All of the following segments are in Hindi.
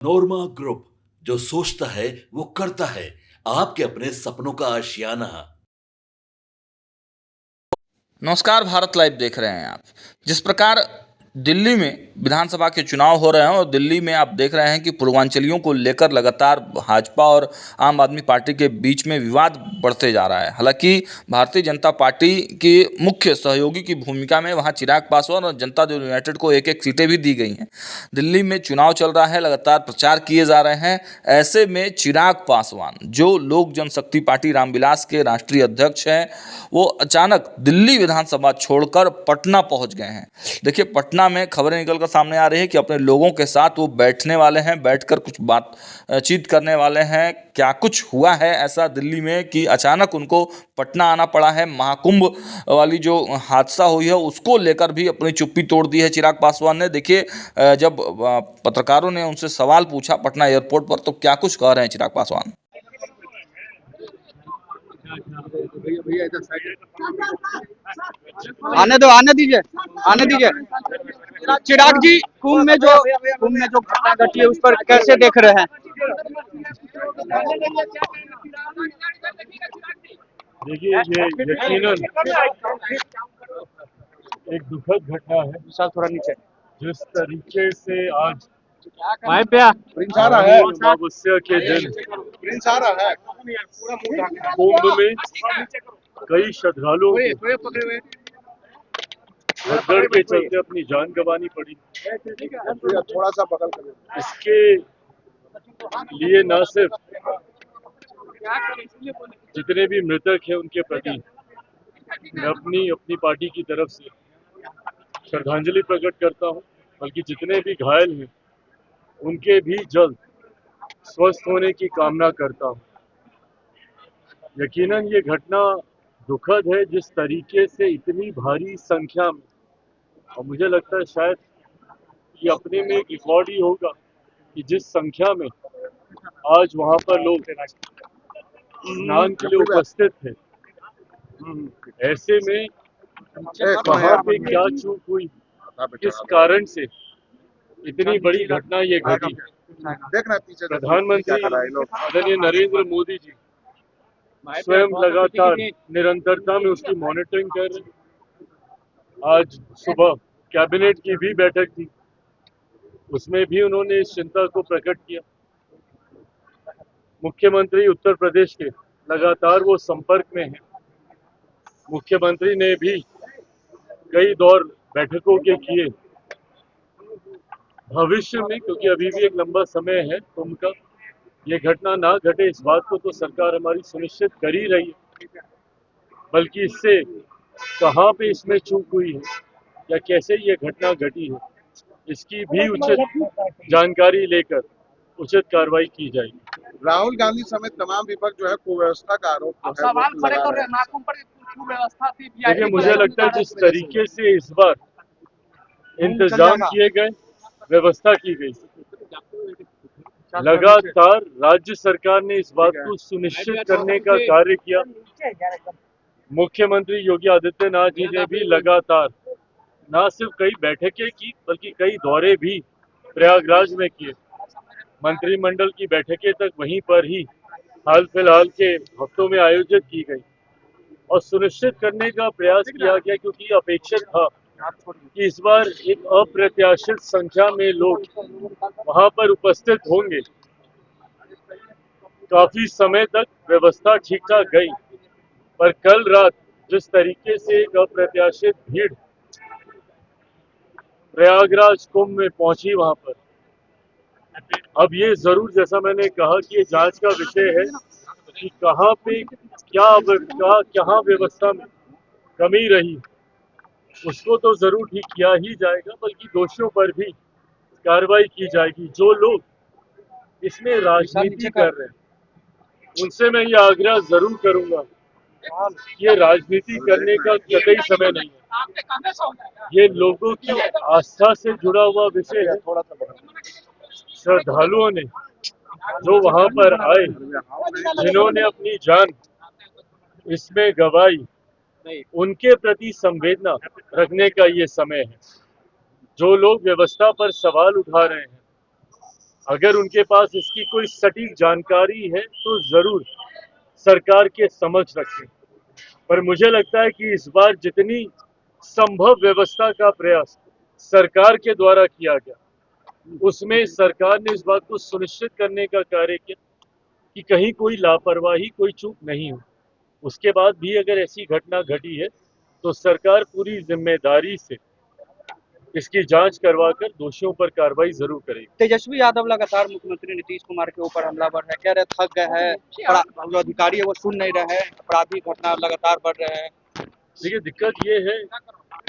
नोरमा ग्रुप, जो सोचता है वो करता है। आपके अपने सपनों का आशियाना। नमस्कार, भारत लाइव देख रहे हैं आप। जिस प्रकार दिल्ली में विधानसभा के चुनाव हो रहे हैं और दिल्ली में आप देख रहे हैं कि पूर्वांचलियों को लेकर लगातार भाजपा और आम आदमी पार्टी के बीच में विवाद बढ़ते जा रहा है। हालांकि भारतीय जनता पार्टी की मुख्य सहयोगी की भूमिका में वहां चिराग पासवान और जनता दल यूनाइटेड को एक एक सीटें भी दी गई हैं। दिल्ली में चुनाव चल रहा है, लगातार प्रचार किए जा रहे हैं। ऐसे में चिराग पासवान, जो लोक जनशक्ति पार्टी रामविलास के राष्ट्रीय अध्यक्ष हैं, वो अचानक दिल्ली विधानसभा छोड़कर पटना पहुंच गए हैं। देखिए, पटना में खबरें निकलकर सामने आ रही है कि अपने लोगों के साथ वो बैठने वाले हैं, बैठकर कुछ बातचीत करने वाले हैं। क्या कुछ हुआ है ऐसा दिल्ली में कि अचानक उनको पटना आना पड़ा है। महाकुंभ वाली जो हादसा हुई है उसको लेकर भी अपनी चुप्पी तोड़ दी है चिराग पासवान ने। देखिए, जब पत्रकारों ने उनसे सवाल पूछा पटना एयरपोर्ट पर, तो क्या कुछ कह रहे हैं चिराग पासवान। आने दीजिए, आने दीजिए। चिराग जी, कुंभ में जो घटना घटी है उस पर कैसे देख रहे हैं? देखिए, ये यकीनन एक दुखद घटना है। थोड़ा नीचे। जिस तरीके से आज है अमावस्या के दिन कुंभ में कई श्रद्धालुओं को भगदड़ के चलते अपनी जान गंवानी पड़ी। थोड़ा सा बगल कर। इसके लिए न सिर्फ जितने भी मृतक हैं उनके प्रति मैं अपनी पार्टी की तरफ से श्रद्धांजलि प्रकट करता हूं, बल्कि जितने भी घायल हैं उनके भी जल्द स्वस्थ होने की कामना करता हूं। यकीनन ये घटना दुखद है, जिस तरीके से इतनी भारी संख्या में, और मुझे लगता है शायद ये अपने में एक रिकॉर्ड ही होगा कि जिस संख्या में आज वहां पर लोग स्नान के लिए उपस्थित थे, ऐसे में कहाँ पे क्या चूक हुई, किस कारण से इतनी बड़ी घटना ये घटी। प्रधानमंत्री आदरणीय नरेंद्र मोदी जी स्वयं लगातार निरंतरता में उसकी मॉनिटरिंग कर रहे हैं। आज सुबह कैबिनेट की भी बैठक थी, उसमें भी उन्होंने इस चिंता को प्रकट किया। मुख्यमंत्री उत्तर प्रदेश के लगातार वो संपर्क में हैं। मुख्यमंत्री ने भी कई दौर बैठकों के किए। भविष्य में, क्योंकि अभी भी एक लंबा समय है कुंभ का, ये घटना ना घटे इस बात को तो सरकार हमारी सुनिश्चित कर ही रही है, बल्कि इससे कहाँ पे इसमें चूक हुई है या कैसे ये घटना घटी है, इसकी भी उचित जानकारी लेकर उचित कार्रवाई की जाएगी। राहुल गांधी समेत तमाम विपक्ष जो है कुव्यवस्था का आरोप देखिए, मुझे लगता है जिस तरीके से इस बार इंतजाम किए गए, व्यवस्था की गई, लगातार राज्य सरकार ने इस बात को सुनिश्चित करने का कार्य किया। मुख्यमंत्री योगी आदित्यनाथ जी ने भी लगातार न सिर्फ कई बैठकें की, बल्कि कई दौरे भी प्रयागराज में किए। मंत्रिमंडल की बैठकें तक वहीं पर ही हाल फिलहाल के हफ्तों में आयोजित की गई और सुनिश्चित करने का प्रयास किया गया, क्योंकि अपेक्षित था कि इस बार एक अप्रत्याशित संख्या में लोग वहां पर उपस्थित होंगे। काफी समय तक व्यवस्था ठीक ठाक गई, पर कल रात जिस तरीके से एक अप्रत्याशित भीड़ प्रयागराज कुंभ में पहुंची वहां पर, अब ये जरूर, जैसा मैंने कहा, कि ये जांच का विषय है कि कहाँ पे क्या व्यवस्था में कमी रही, उसको तो जरूर ठीक किया ही जाएगा, बल्कि दोषियों पर भी कार्रवाई की जाएगी। जो लोग इसमें राजनीति कर रहे हैं उनसे मैं ये आग्रह जरूर करूंगा कि ये राजनीति करने का कतई समय नहीं है। ये लोगों की आस्था से जुड़ा हुआ विषय है। श्रद्धालुओं ने जो वहां पर आए, जिन्होंने अपनी जान इसमें गंवाई, उनके प्रति संवेदना रखने का ये समय है। जो लोग व्यवस्था पर सवाल उठा रहे हैं, अगर उनके पास इसकी कोई सटीक जानकारी है तो जरूर सरकार के समक्ष रखें। पर मुझे लगता है कि इस बार जितनी संभव व्यवस्था का प्रयास सरकार के द्वारा किया गया, उसमें सरकार ने इस बात को सुनिश्चित करने का कार्य किया कि कहीं कोई लापरवाही, कोई चूक नहीं हो। उसके बाद भी अगर ऐसी घटना घटी है तो सरकार पूरी जिम्मेदारी से इसकी जांच करवाकर दोषियों पर कार्रवाई जरूर करेगी। तेजस्वी यादव लगातार मुख्यमंत्री नीतीश कुमार के ऊपर हमलावर है, कह रहे थक गए हैं, जो अधिकारी है वो सुन नहीं रहे हैं, अपराधी घटना लगातार बढ़ रहे हैं। देखिए, दिक्कत ये है,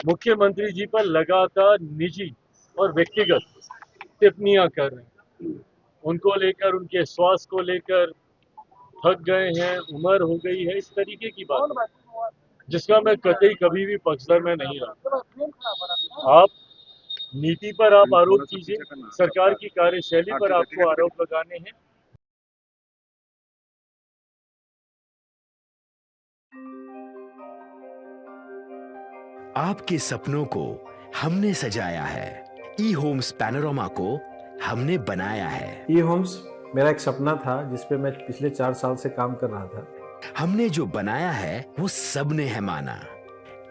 मुख्यमंत्री जी पर लगातार निजी और व्यक्तिगत टिप्पणियां कर रहे हैं। उनको लेकर, उनके स्वास्थ्य को लेकर, थक गए हैं, उम्र हो गई है, इस तरीके की बात, जिसका मैं कतई कभी भी पक्षधर में नहीं रहा। आप नीति पर आप आरोप कीजिए, सरकार की कार्यशैली पर आपको आरोप लगाने हैं। आपके सपनों को हमने सजाया है, ई होम्स पैनोरामा को हमने बनाया है। ई होम्स मेरा एक सपना था जिसपे मैं पिछले 4 साल से काम कर रहा था। हमने जो बनाया है वो सबने है माना।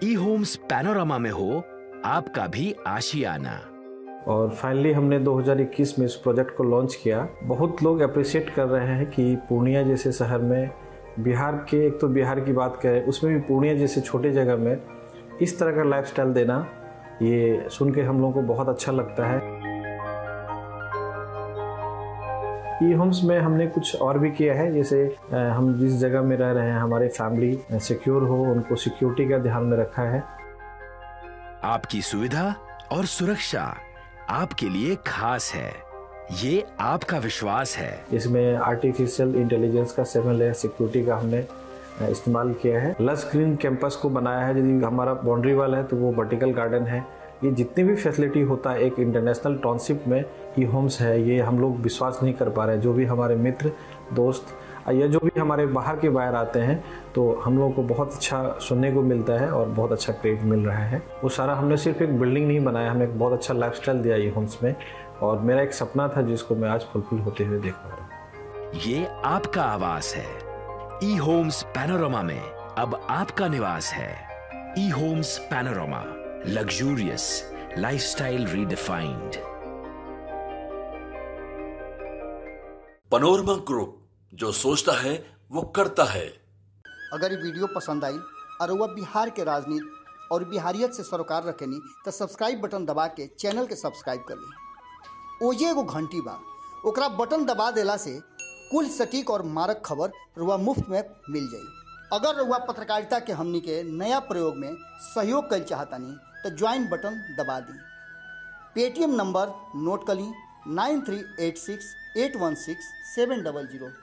ई होम्स पैनोरामा में हो आपका भी आशियाना। और फाइनली हमने 2021 में इस प्रोजेक्ट को लॉन्च किया। बहुत लोग अप्रिशिएट कर रहे हैं कि पूर्णिया जैसे शहर में, बिहार के, एक तो बिहार की बात करें उसमें भी पूर्णिया जैसे छोटे जगह में इस तरह का लाइफस्टाइल देना, ये सुन के हम लोगों को बहुत अच्छा लगता है। ई होम्स में हमने कुछ और भी किया है, जैसे हम जिस जगह में रह रहे हैं हमारे फैमिली सिक्योर हो, उनको सिक्योरिटी का ध्यान में रखा है। आपकी सुविधा और सुरक्षा आपके लिए खास है, ये आपका विश्वास है। इसमें आर्टिफिशियल इंटेलिजेंस का 7 लेयर सिक्योरिटी का हमने इस्तेमाल किया है। लस ग्रीन कैंपस को बनाया है। यदि हमारा बाउंड्री वाल है तो वो वर्टिकल गार्डन है। ये जितनी भी फैसिलिटी होता है एक इंटरनेशनल टाउनशिप में ई होम्स है, ये हम लोग विश्वास नहीं कर पा रहे हैं। जो भी हमारे मित्र, दोस्त या जो भी हमारे बाहर के बाहर आते हैं तो हम लोगों को बहुत अच्छा सुनने को मिलता है और बहुत अच्छा क्रेडिट मिल रहा है। वो सारा हमने सिर्फ एक बिल्डिंग नहीं बनाया, हमने एक बहुत अच्छा लाइफस्टाइल दिया ई होम्स में, और मेरा एक सपना था जिसको मैं आज फुलफिल होते हुए देख पा रहा हूँ। ये आपका आवास है। ई होम्स पैनोरामा में अब आपका निवास है। E homes panorama, luxurious lifestyle redefined. Panorama group, जो सोचता है वो करता है। अगर ये वीडियो पसंद आई और वह बिहार के राजनीति और बिहारियत से सरोकार रखेनी तो सब्सक्राइब बटन दबा के चैनल के सब्सक्राइब कर ली। ओजे एगो घंटी बा, ओकरा बटन दबा देला से कुल सटीक और मारक खबर रुआ मुफ्त में मिल जाई। अगर रुआ पत्रकारिता के हमनी के नया प्रयोग में सहयोग कर चाहतानी तो ज्वाइन बटन दबा दी। पेटीएम नंबर नोट कर ली 9386816700।